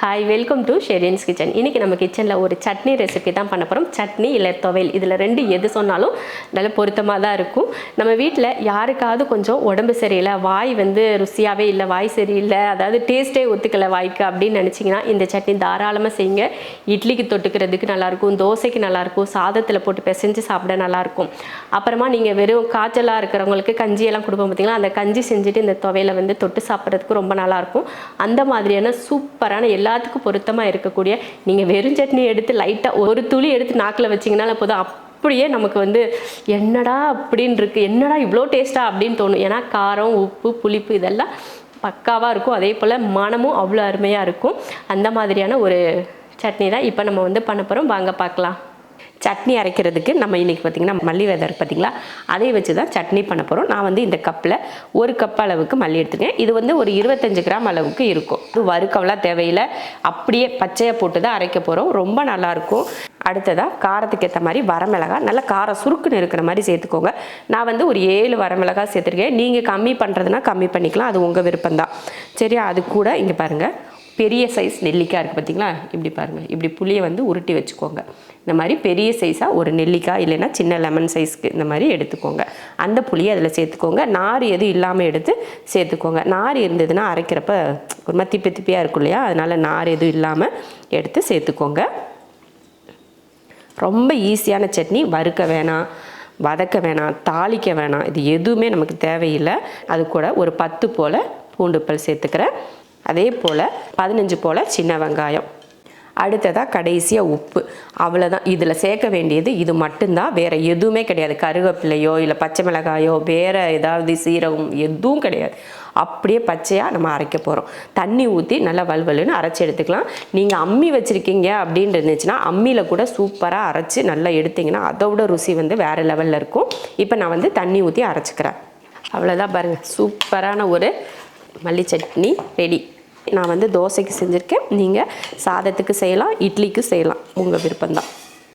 Hi, welcome to Sherin's kitchen. இன்றைக்கி நம்ம கிச்சனில் ஒரு சட்னி ரெசிபி தான் பண்ண போகிறோம். சட்னி இல்லை துவையல், இதில் ரெண்டு எது சொன்னாலும் நல்ல பொருத்தமாக தான் இருக்கும். நம்ம வீட்டில் யாருக்காவது கொஞ்சம் உடம்பு சரியில்லை, வாய் ருசியாகவே இல்லை, வாய் சரியில்லை, அதாவது டேஸ்ட்டே ஒத்துக்கலை வாய்க்கு அப்படின்னு நினச்சிங்கன்னா இந்த சட்னி தாராளமாக செய்யுங்க. இட்லிக்கு தொட்டுக்கிறதுக்கு நல்லாயிருக்கும், தோசைக்கு நல்லாயிருக்கும், சாதத்தில் போட்டு பிசைஞ்சு சாப்பிட நல்லாயிருக்கும். அப்புறமா நீங்கள் வெறும் காய்ச்சலாக இருக்கிறவங்களுக்கு கஞ்சியெல்லாம் கொடுப்போம் பார்த்தீங்களா, அந்த கஞ்சி செஞ்சுட்டு இந்த துவையலை தொட்டு சாப்பிட்றதுக்கு ரொம்ப நல்லாயிருக்கும். அந்த மாதிரியான சூப்பரான எல்லாத்துக்கும் பொருத்தமாக இருக்கக்கூடிய, நீங்கள் வெறும் சட்னி எடுத்து லைட்டாக ஒரு துளி எடுத்து நாக்கில் வச்சிங்கனால போதும், அப்படியே நமக்கு என்னடா அப்படின்னு இருக்குது, என்னடா இவ்வளோ டேஸ்ட்டாக அப்படின்னு தோணும். ஏன்னா காரம், உப்பு, புளிப்பு இதெல்லாம் பக்காவாக இருக்கும். அதே போல் மனமும் அவ்வளோ அருமையாக இருக்கும். அந்த மாதிரியான ஒரு சட்னி தான் இப்போ நம்ம பண்ண போகிறோம். வாங்க பார்க்கலாம். சட்னி அரைக்கிறதுக்கு நம்ம இன்றைக்கி பார்த்திங்கன்னா மல்லி விதை பார்த்திங்களா, அதை வச்சு தான் சட்னி பண்ண போகிறோம். நான் இந்த கப்பில் ஒரு கப் அளவுக்கு மல்லி எடுத்துக்கேன். இது ஒரு 25 கிராம் அளவுக்கு இருக்கும். இது வறுக்கவெல்லாம் தேவையில்லை, அப்படியே பச்சையாக போட்டு தான் அரைக்க போகிறோம். ரொம்ப நல்லாயிருக்கும். அடுத்ததாக காரத்துக்கு ஏற்ற மாதிரி வரமிளகாய், நல்லா காரம் சுருக்குன்னு இருக்கிற மாதிரி சேர்த்துக்கோங்க. நான் ஒரு 7 வரமிளகாய் சேர்த்துருக்கேன். நீங்கள் கம்மி பண்ணுறதுனா கம்மி பண்ணிக்கலாம், அது உங்கள் விருப்பம்தான். சரியா? அது கூட இங்கே பாருங்கள், பெரிய சைஸ் நெல்லிக்காய் இருக்குது பார்த்திங்களா, இப்படி பாருங்கள், இப்படி புளியை உருட்டி வச்சுக்கோங்க. இந்த மாதிரி பெரிய சைஸாக ஒரு நெல்லிக்காய், இல்லைன்னா சின்ன லெமன் சைஸ்க்கு இந்த மாதிரி எடுத்துக்கோங்க. அந்த புளியை அதில் சேர்த்துக்கோங்க. நார் எதுவும் இல்லாமல் எடுத்து சேர்த்துக்கோங்க. நார் இருந்ததுன்னா அரைக்கிறப்ப ஒரு மாதிரி திப்பி திப்பியாக இருக்கும் இல்லையா, அதனால் நார் எதுவும் இல்லாமல் எடுத்து சேர்த்துக்கோங்க. ரொம்ப ஈஸியான சட்னி. வறுக்க வேணாம், வதக்க வேணாம், தாளிக்க வேணாம், இது எதுவுமே நமக்கு தேவையில்லை. அது கூட ஒரு 10 போல் பூண்டுப்பல் சேர்த்துக்கிறேன். அதே போல் 15 போல் சின்ன வெங்காயம். அடுத்ததாக கடைசியாக உப்பு. அவ்வளோதான். இதில் சேர்க்க வேண்டியது இது மட்டும்தான், வேறு எதுவுமே கிடையாது. கருவேப்பிலையோ இல்லை பச்சை மிளகாயோ வேறு ஏதாவது சீரகம் எதுவும் கிடையாது. அப்படியே பச்சையாக நம்ம அரைக்க போகிறோம். தண்ணி ஊற்றி நல்லா வலுவலுன்னு அரைச்சி எடுத்துக்கலாம். நீங்கள் அம்மி வச்சுருக்கீங்க அப்படின்னு இருந்துச்சுன்னா அம்மியில் கூட சூப்பராக அரைச்சி நல்லா எடுத்திங்கன்னா அதோட ருசி வேறு லெவலில் இருக்கும். இப்போ நான் தண்ணி ஊற்றி அரைச்சிக்கிறேன். அவ்வளோதான் பாருங்கள், சூப்பரான ஒரு மல்லி சட்னி ரெடி. நான் தோசைக்கு செஞ்சுருக்கேன், நீங்கள் சாதத்துக்கு செய்யலாம், இட்லிக்கு செய்யலாம், உங்கள் விருப்பம்தான்.